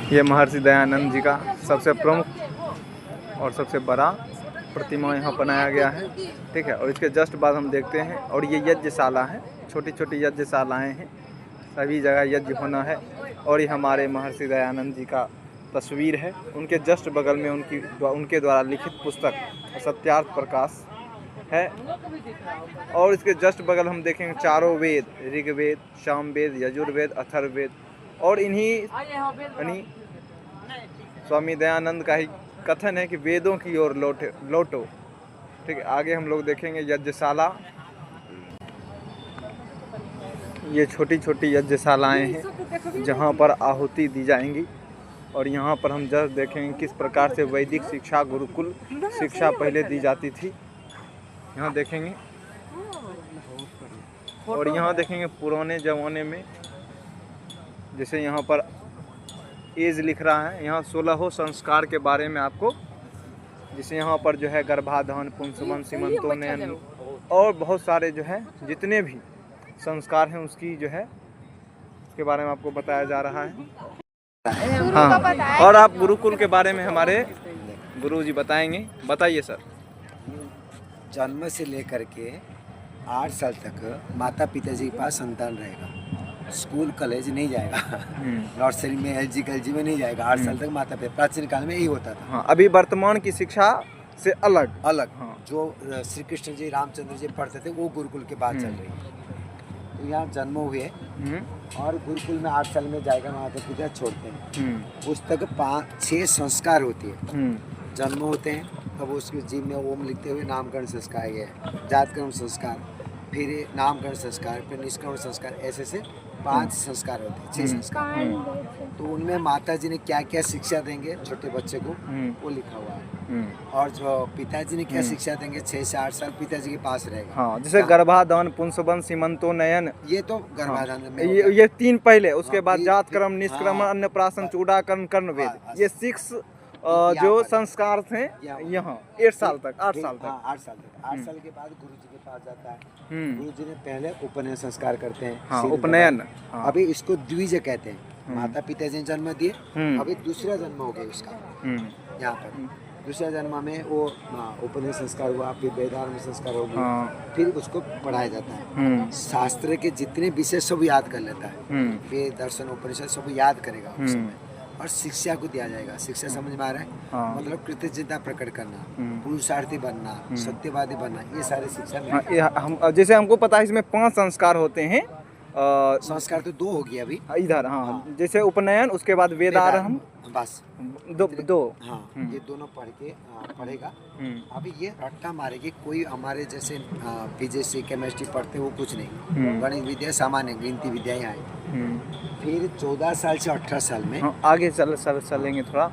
ये महर्षि दयानंद जी का सबसे प्रमुख और सबसे बड़ा प्रतिमा यहाँ बनाया गया है, ठीक है। और इसके जस्ट बाद हम देखते हैं, और ये यज्ञशाला है, छोटी छोटी यज्ञशालाएँ हैं, सभी जगह यज्ञ होना है। और ये हमारे महर्षि दयानंद जी का तस्वीर है, उनके जस्ट बगल में उनके द्वारा लिखित पुस्तक सत्यार्थ प्रकाश है। और इसके जस्ट बगल हम देखेंगे चारों वेद, ऋग्वेद, सामवेद, यजुर्वेद, अथर्ववेद, और इन्हीं स्वामी दयानंद का ही कथन है कि वेदों की ओर लौटो, ठीक है। आगे हम लोग देखेंगे यज्ञशाला। ये छोटी छोटी यज्ञशालाएँ हैं जहाँ पर आहुति दी जाएंगी। और यहाँ पर हम जस्ट देखेंगे किस प्रकार से वैदिक शिक्षा, गुरुकुल शिक्षा पहले दी जाती थी, यहाँ देखेंगे। और यहाँ देखेंगे पुराने ज़माने में, जैसे यहाँ पर एज लिख रहा है, यहाँ 16 संस्कार के बारे में आपको, जैसे यहाँ पर जो है गर्भाधान, पुंसवन, सीमंतोन्नयन और बहुत सारे जो है जितने भी संस्कार हैं उसकी जो है उसके बारे में आपको बताया जा रहा है। हाँ, और आप गुरुकुल के बारे में हमारे गुरु जी बताएंगे, बताइए सर। जन्म से लेकर के 8 साल तक माता पिता जी के पास संतान रहेगा, स्कूल कॉलेज नहीं जाएगा, नर्सरी में एलजी में नहीं जाएगा। 8 साल तक माता पिता, प्राचीन काल में यही होता था। हाँ, अभी वर्तमान की शिक्षा से अलग हाँ। जो श्री कृष्ण जी, रामचंद्र जी पढ़ते थे वो गुरुकुल के बाद चल रही है। तो यहाँ जन्म हुए और गुरुकुल में 8 साल में जाएगा, माता पिता छोड़ते हैं। उस तक 5-6 संस्कार होती है। जन्म होते हैं तब उसके जीव में ओम लिखते हुए नामकरण संस्कार है, जातकर्म संस्कार, फिर नामकरण संस्कार, फिर निष्कर्म संस्कार, ऐसे से 5 संस्कार होते हैं, 6 संस्कार। तो उनमें माता जी ने क्या क्या शिक्षा देंगे छोटे बच्चे को वो लिखा हुआ है। और जो पिताजी ने क्या शिक्षा देंगे 6 से 8 साल पिताजी के पास रहेगा। हाँ, जैसे गर्भाधान, पुंसवन, सीमंतोन्नयन, ये तो गर्भाधान में ये 3 पहले, उसके बाद जातकर्म, निष्क्रमण, अन्नप्राशन, चूड़ाकर्म, कर्णवेद, ये 6 जो संस्कार थे यहाँ 8 साल तक, 8 साल तक। 8 साल तक। 8 साल के बाद गुरु जी के पास जाता है। गुरु जी ने पहले उपनयन संस्कार करते हैं। हाँ, उपनयन। अभी इसको द्विज कहते हैं। माता पिता जी ने जन्म दिए, अभी दूसरा जन्म हो गया उसका। यहाँ पर दूसरा जन्म में वो उपनयन संस्कार हुआ, फिर वेदांत संस्कार हो गया, फिर उसको पढ़ाया जाता है। शास्त्र के जितने विषय सब याद कर लेता है, वेद, दर्शन, उपनिषद सब याद करेगा उस समय। और शिक्षा को दिया जाएगा। शिक्षा समझ में आ रहा है? मतलब कृतज्ञता प्रकट करना, पुरुषार्थी बनना, सत्यवादी बनना, ये सारी शिक्षा हम जैसे हमको पता है इसमें 5 संस्कार होते हैं। संस्कार तो 2 हो गया अभी इधर। हाँ, जैसे उपनयन, उसके बाद वेदारंभ, बस 2। हाँ, ये दोनों पढ़ेगा। अभी ये रट्टा मारेगी। कोई हमारे जैसे फिजिक्स केमिस्ट्री पढ़ते वो कुछ नहीं, गणित विद्या सामान्य गिनती विद्याएं आई। फिर 14 साल से 18 साल में आगे चलेंगे थोड़ा।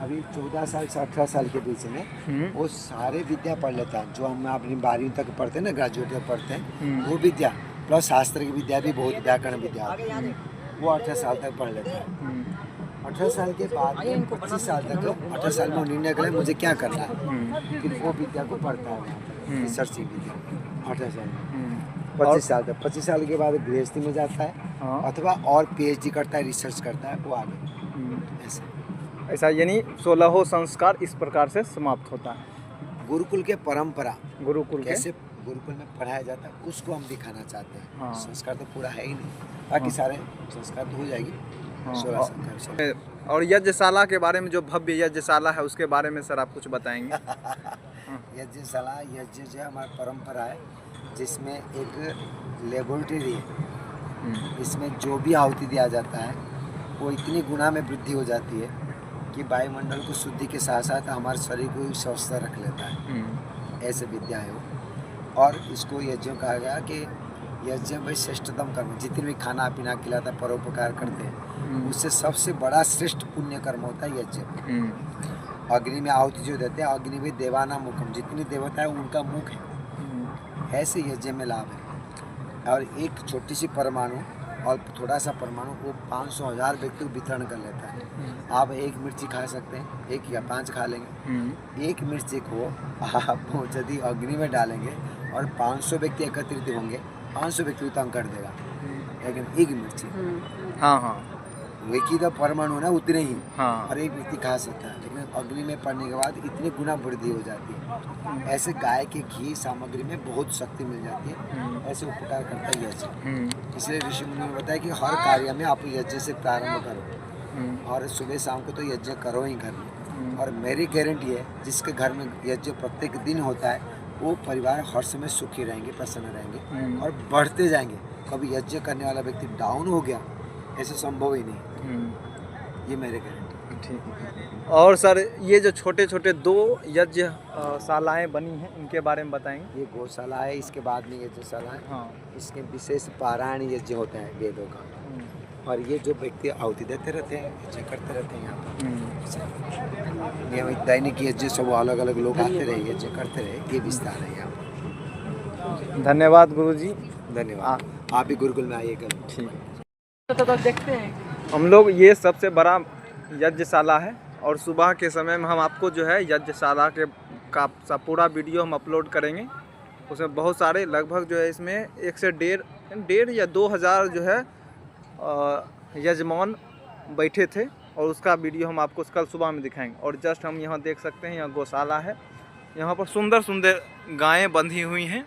अभी 14 साल से 18 साल के बीच में वो सारे विद्या पढ़ लेता है जो हम अपनी 12वीं तक पढ़ते हैं ना, ग्रेजुएट तक पढ़ते हैं, वो विद्या प्लस शास्त्र की विद्या भी, बहुत व्याकरण विद्या वो 18 साल तक पढ़ लेता है। 18 साल के बाद 25 साल तक, 18 साल में निर्णय करें मुझे क्या करना है, फिर वो विद्या को पढ़ता है, रिसर्च विद्या 18 साल में। 25 साल तक, 25 साल के बाद गृहस्थी में जाता है, अथवा और PhD करता है, रिसर्च करता है, वो आगे ऐसा। यानी 16 संस्कार इस प्रकार से समाप्त होता है। गुरुकुल के परंपरा, गुरुकुल कैसे गुरुकुल में पढ़ाया जाता है उसको हम दिखाना चाहते हैं। संस्कार तो पूरा है ही नहीं, बाकी सारे संस्कार तो हो जाएगी। 16 संस्कार। और यज्ञशाला के बारे में, जो भव्य यज्ञशाला है उसके बारे में सर आप कुछ बताएंगे? यज्ञशाला, यज्ञ जो है हमारी परंपरा है, जिसमें एक लेबोरेटरी है। इसमें जो भी आहुति दिया जाता है वो इतनी गुना में वृद्धि हो जाती है कि वायुमंडल को शुद्धि के साथ साथ हमारे शरीर को भी स्वस्थ रख लेता है। ऐसे विद्या है वो। और इसको यज्ञ कहा गया कि यज्ञ भाई श्रेष्ठतम कर्म, जितने भी खाना पीना खिलाता, परोपकार करते हैं, उससे सबसे बड़ा श्रेष्ठ पुण्य कर्म होता है यज्ञ। अग्नि में आहुति जो देते हैं, अग्नि में देवाना मुखम, जितनी देवता है उनका मुख है। ऐसे यज्ञ में लाभ है। और एक छोटी सी परमाणु और थोड़ा सा परमाणु वो 500,000 व्यक्ति को वितरण कर लेता है। आप 1 मिर्ची खा सकते हैं, 1 या 5 खा लेंगे। 1 मिर्ची को आप यदि अग्नि में डालेंगे और 500 व्यक्ति एकत्रित होंगे, 500 व्यक्ति तंग कर देगा, लेकिन 1 मिर्ची। हाँ, लोहे की तो परमाणु ना उतने ही हाँ। और एक व्यक्ति खा सकता है, लेकिन अग्नि में पड़ने के बाद इतनी गुना वृद्धि हो जाती है। ऐसे गाय के घी सामग्री में बहुत शक्ति मिल जाती है, ऐसे उपकार करता है यज्ञ। इसलिए ऋषि मुनि ने बताया कि हर कार्य में आप यज्ञ से प्रारंभ करो और सुबह शाम को तो यज्ञ करो ही करो। और मेरी गारंटी है जिसके घर में यज्ञ प्रत्येक दिन होता है वो परिवार हर समय सुखी रहेंगे, प्रसन्न रहेंगे और बढ़ते जाएंगे। कभी यज्ञ करने वाला व्यक्ति डाउन हो गया ऐसा संभव ही नहीं। ये मेरे गारंटी। ठीक। और सर ये जो छोटे छोटे 2 यज्ञ शालाएँ बनी हैं इनके बारे में बताएंगे। ये गौशाला है, इसके बाद में यज्ञशाला है। हाँ। इसके विशेष पारायण यज्ञ होता है वेदों का, और ये जो व्यक्ति आहुति देते रहते हैं, यज्ञ करते रहते हैं यहाँ पर नियमित दैनिक यज्ञ, सब अलग अलग लोग आते रहे, यज्ञ करते रहे। ये विस्तार है यहाँ पर। धन्यवाद गुरुजी। धन्यवाद। आप भी गुरुकुल में आइएगा। ठीक है। तो देखते हैं हम लोग, ये सबसे बड़ा यज्ञशाला है और सुबह के समय में हम आपको जो है यज्ञशाला के का पूरा वीडियो हम अपलोड करेंगे। उसमें बहुत सारे लगभग जो है इसमें 1 से 1.5 या 2,000 जो है यजमान बैठे थे और उसका वीडियो हम आपको कल सुबह में दिखाएंगे। और जस्ट हम यहाँ देख सकते हैं, यहाँ गौशाला है, यहाँ पर सुंदर सुंदर गायें बंधी हुई हैं,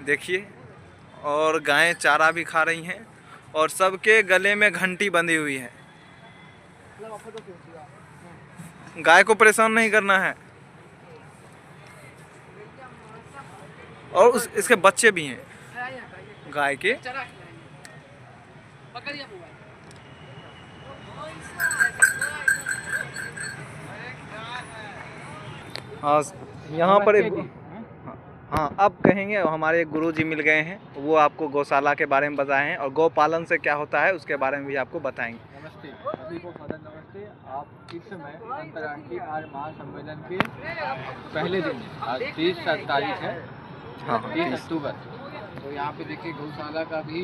देखिए। और गायें चारा भी खा रही हैं और सबके गले में घंटी बंधी हुई है। गाय को परेशान नहीं करना है। और इसके बच्चे भी हैं गाय के। हाँ, यहाँ पर एक, हाँ अब कहेंगे, हमारे गुरुजी मिल गए हैं, वो आपको गौशाला के बारे में बताए हैं और गौ पालन से क्या होता है उसके बारे में भी आपको बताएंगे। नमस्ते, सभी को सादर नमस्ते। आप इस समय अंतर्राष्ट्रीय आर्य महासम्मेलन के पहले दिन, आज 30 तारीख है, हाँ 30 अक्टूबर। तो यहाँ पे देखिए गौशाला का भी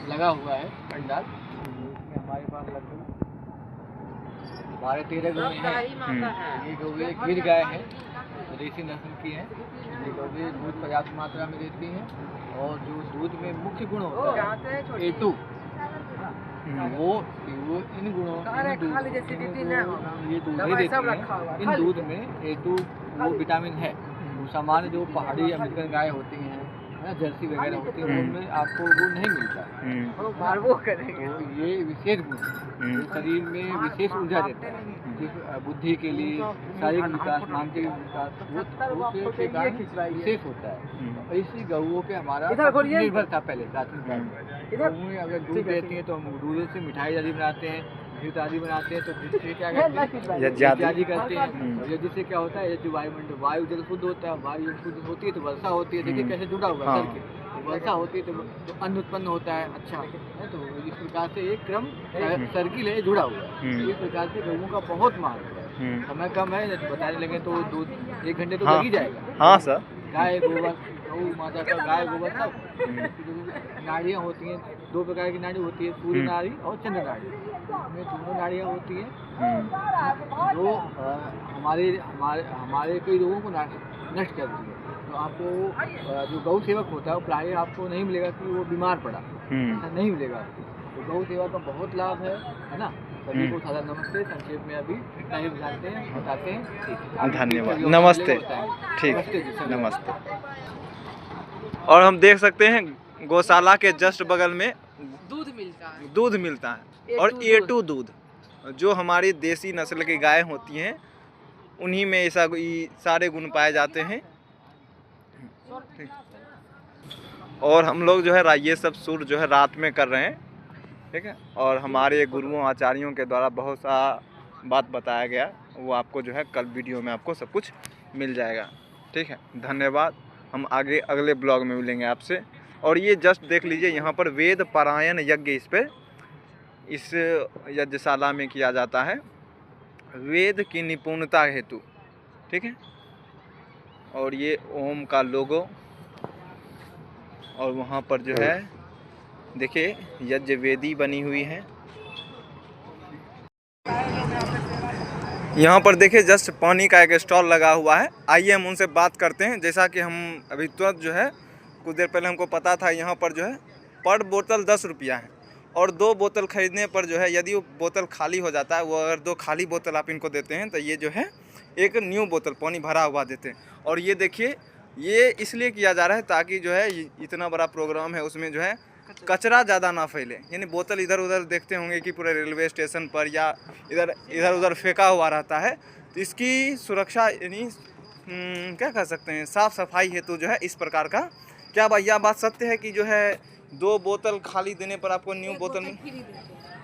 लगा हुआ है पंडाल। इसमें हमारे पास लगभग 12-13 गौएं हैं। ये गौएं गिर गाय है, देसी नस्ल की हैं। ये गौएं दूध पर्याप्त मात्रा में देती हैं और जो दूध में मुख्य गुण होता है A2, वो इन गुणों, ये दूध ही देती हैं। इन दूध में A2 वो विटामिन है। सामान्य जो पहाड़ी अमेरिकन गाय होती हैं ना, जर्सी वगैरह होती है, उनमें आपको वो नहीं मिलता है। तो ये विशेष गुण है, ये शरीर में विशेष ऊर्जा देता है, जिस बुद्धि के लिए, शारीरिक विकास, मानसिक विकास, वो के कारण विशेष होता है। और इसी गऊओं पे हमारा निर्भर था पहले प्राचीन काल में। गऊएं अगर दूध देती हैं तो हम दूध से मिठाई आदि बनाते हैं, घी आदि बनाते हैं। तो जिससे क्या करते हैं, यज्ञ करते हैं। और यज्ञ से क्या होता है, यज्ञ वायुमंडल, वायु जल शुद्ध होता है, वायु शुद्ध होती है तो वर्षा होती है। देखिए कैसे जुड़ा हुआ है सर्किल, तो वर्षा होती है तो अन्न उत्पन्न होता है। अच्छा है, तो इस प्रकार से एक क्रम सर्किल है, जुड़ा हुआ है। इस प्रकार से गऊओं का बहुत महत्व है। समय कम है, बताने लगे तो 1 घंटे तो लग ही जाएगा। हाँ सर। गाय गोबर, गौ माता का गाय गोबर सब नाड़ियाँ होती हैं, 2 प्रकार की नाड़ी होती है, सूर्य नाड़ी और चंद्र नाड़ी। इसमें दोनों नाड़ियाँ होती हैं जो हमारे कई रोगों को नष्ट करती है। तो आपको जो गौ सेवक होता है वो प्राय आपको नहीं मिलेगा कि वो बीमार पड़ा, ऐसा नहीं मिलेगा आपको। तो गौ सेवा का बहुत लाभ है ना। सभी को सादा नमस्ते। संक्षेप में अभी इतना ही जानते हैं, बताते हैं। ठीक है, धन्यवाद। नमस्ते। ठीक, नमस्ते। और हम देख सकते हैं गौशाला के जस्ट बगल में दूध मिलता है और A2 दूध, जो हमारी देसी नस्ल की गाय होती हैं उन्हीं में ऐसा सारे गुण पाए जाते हैं। और हम लोग जो है ये सब सुर जो है रात में कर रहे हैं, ठीक है। और हमारे गुरुओं आचार्यों के द्वारा बहुत सा बात बताया गया, वो आपको जो है कल वीडियो में आपको सब कुछ मिल जाएगा, ठीक है। धन्यवाद। हम आगे अगले ब्लॉग में मिलेंगे आपसे। और ये जस्ट देख लीजिए, यहाँ पर वेद पारायण यज्ञ इस यज्ञशाला में किया जाता है, वेद की निपुणता हेतु, ठीक है। और ये ओम का लोगो, और वहाँ पर जो है देखिए यज्ञ वेदी बनी हुई है। यहाँ पर देखिए जस्ट पानी का एक स्टॉल लगा हुआ है। आइए हम उनसे बात करते हैं। जैसा कि हम अभी तुरंत जो है कुछ देर पहले हमको पता था, यहाँ पर जो है पर बोतल 10 रुपया है और 2 बोतल खरीदने पर जो है यदि वो बोतल खाली हो जाता है, वो अगर 2 खाली बोतल आप इनको देते हैं तो ये जो है एक न्यू बोतल पानी भरा हुआ देते हैं। और ये देखिए, ये इसलिए किया जा रहा है ताकि जो है इतना बड़ा प्रोग्राम है उसमें जो है कचरा ज़्यादा ना फैले। यानी बोतल इधर उधर देखते होंगे कि पूरे रेलवे स्टेशन पर या इधर उधर फेंका हुआ रहता है, तो इसकी सुरक्षा यानी क्या कह सकते हैं, साफ़ सफाई हेतु जो है इस प्रकार का। क्या यह बात सत्य है कि जो है 2 बोतल खाली देने पर आपको न्यू बोतल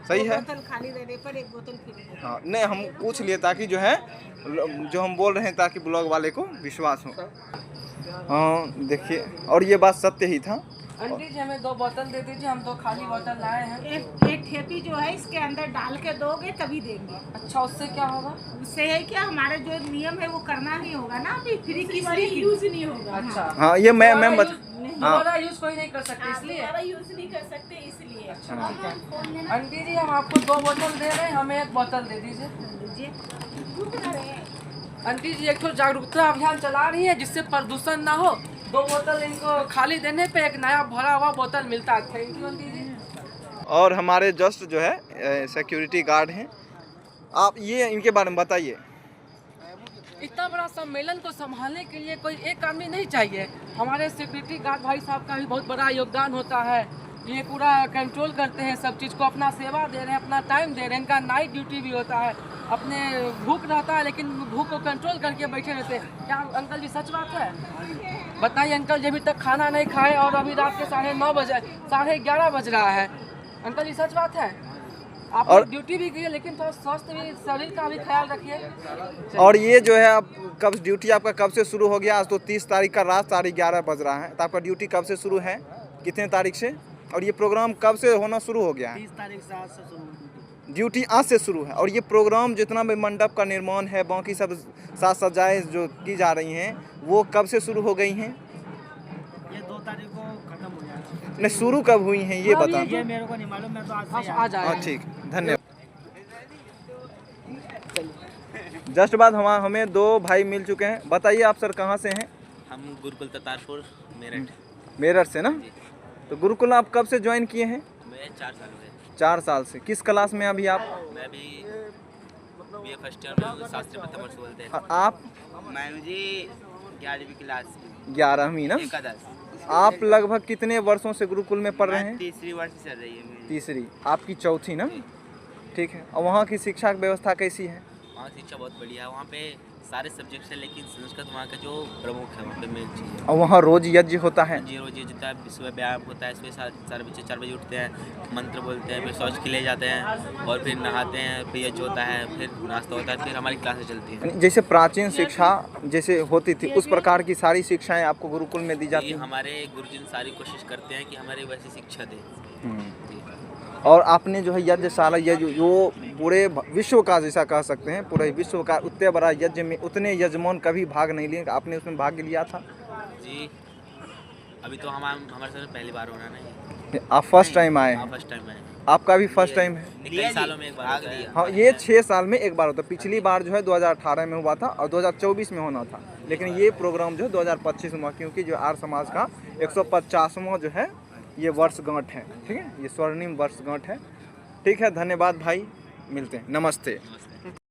सही है? बोतल खाली देने पर 1 बोतल फ्री। हाँ, नहीं हम पूछ लिए ताकि जो है जो हम बोल रहे हैं ताकि ब्लॉग वाले को विश्वास हो। हाँ देखिए, और ये बात सत्य ही था। आंटी जी हमें 2 बोतल दे दीजिए, हम 2 खाली बोतल लाए हैं। एक ठेपी जो है इसके अंदर डाल के दोगे तभी देंगे। अच्छा, उससे क्या होगा? उससे है क्या, हमारे जो नियम है वो करना ही होगा ना, अभी फ्री किसी यूज नहीं होगा। अच्छा हाँ, ये मैं दोबारा यूज कोई नहीं कर सकते इसलिए। यूज नहीं कर सकते इसलिए। आंटी जी हम आपको 2 बोतल दे रहे हैं, हमें 1 बोतल दे दीजिए। आंटी जी एक तो जागरूकता अभियान चला रही है जिससे प्रदूषण ना हो। 2 बोतल इनको खाली देने पे 1 नया भरा हुआ बोतल मिलता है। थैंक यू आंटी जी। और हमारे जस्ट जो है सिक्योरिटी गार्ड हैं, आप ये इनके बारे में बताइए। इतना बड़ा सम्मेलन को संभालने के लिए कोई एक आदमी नहीं चाहिए। हमारे सिक्योरिटी गार्ड भाई साहब का भी बहुत बड़ा योगदान होता है। ये पूरा कंट्रोल करते हैं सब चीज़ को, अपना सेवा दे रहे हैं, अपना टाइम दे रहे हैं। इनका नाइट ड्यूटी भी होता है, अपने भूख रहता है लेकिन भूख को कंट्रोल करके बैठे रहते हैं। क्या अंकल जी सच बात है? बताइए अंकल जी, अभी तक खाना नहीं खाए और अभी रात के 9:30 बजे 11:30 बज रहा है। अंकल जी सच बात है? आप और ड्यूटी भी की लेकिन थोड़ा स्वस्थ भी, शरीर का भी ख्याल रखिए। और ये जो है आप कब ड्यूटी आपका कब से शुरू हो गया? आज तो 30 तारीख का रात 11:30 बज रहा है, तो आपका ड्यूटी कब से शुरू है, कितने तारीख से? और ये प्रोग्राम कब से होना शुरू हो गया है? 30 तारीख से आज से शुरू। ड्यूटी आज से शुरू है। और ये प्रोग्राम जितना भी मंडप का निर्माण है, बाकी सब साज सजाएँ जो की जा रही हैं वो कब से शुरू हो गई हैं? ये 2 तारीख को खत्म हो जाएगा। नहीं, शुरू कब हुई हैं ये बता ये दो। मेरे को नहीं मालूम, मैं तो आज से आ जाए। हाँ ठीक, धन्यवाद। जस्ट बाद हमें 2 भाई मिल चुके हैं। बताइए आप सर कहाँ से हैं? हम गुरुकुल ततारपुर मेरठ। मेरठ से ना? तो गुरुकुल आप कब से ज्वाइन किए हैं? मैं 4 साल हुए। 4 साल से। किस क्लास में अभी आप? मैं अभी BA फर्स्ट ईयर में हूँ, शास्त्री प्रथम वर्ष बोलते हैं। और आप? मैं जी 11वीं क्लास 11वीं ना? एकादश। आप लगभग कितने वर्षों से गुरुकुल में पढ़ रहे हैं? तीसरी वर्ष चल रही है मेरी। तीसरी, आपकी चौथी ना? ठीक है। और वहाँ की शिक्षा की व्यवस्था कैसी है? वहाँ शिक्षा बहुत बढ़िया है। वहाँ पे सारे सब्जेक्ट्स हैं लेकिन संस्कृत वहाँ का जो प्रमुख है, वहाँ पे मेन चीज़ है। और वहाँ रोज यज्ञ होता है? जी रोज जितना सुबह व्यायाम होता है, सुबह सारे बच्चे 4 बजे उठते हैं, मंत्र बोलते हैं, फिर शौच के लिए जाते हैं और फिर नहाते हैं, फिर यज्ञ होता है, फिर नाश्ता होता है, फिर हमारी क्लासेस चलती हैं। जैसे प्राचीन शिक्षा जैसे होती थी उस प्रकार की सारी शिक्षाएं आपको गुरुकुल में दी जाती ये हैं? हमारे गुरुजन सारी कोशिश करते हैं कि हमारे वैसी शिक्षा दें। और आपने जो है यज्ञशाला यज्ञ जो पूरे विश्व का जैसा कह सकते हैं, पूरे विश्व का उतने बड़ा यज्ञ में उतने यजमान कभी भाग नहीं लिए, आपने उसमें भाग लिया था? जी अभी तो हमारे साथ पहली बार होना नहीं। आप फर्स्ट टाइम आए हैं? फर्स्ट टाइम है। आपका भी फर्स्ट टाइम है? कई सालों में एक बार होता है। हाँ, ये 6 साल में एक बार होता है। पिछली बार जो है 2018 में हुआ था और 2024 में होना था, लेकिन ये प्रोग्राम जो है 2025 में हुआ, क्योंकि जो आर्य समाज का 150वां जो है ये वर्षगांठ है। ठीक है, ये स्वर्णिम वर्षगांठ है। ठीक है, धन्यवाद भाई, मिलते हैं, नमस्ते।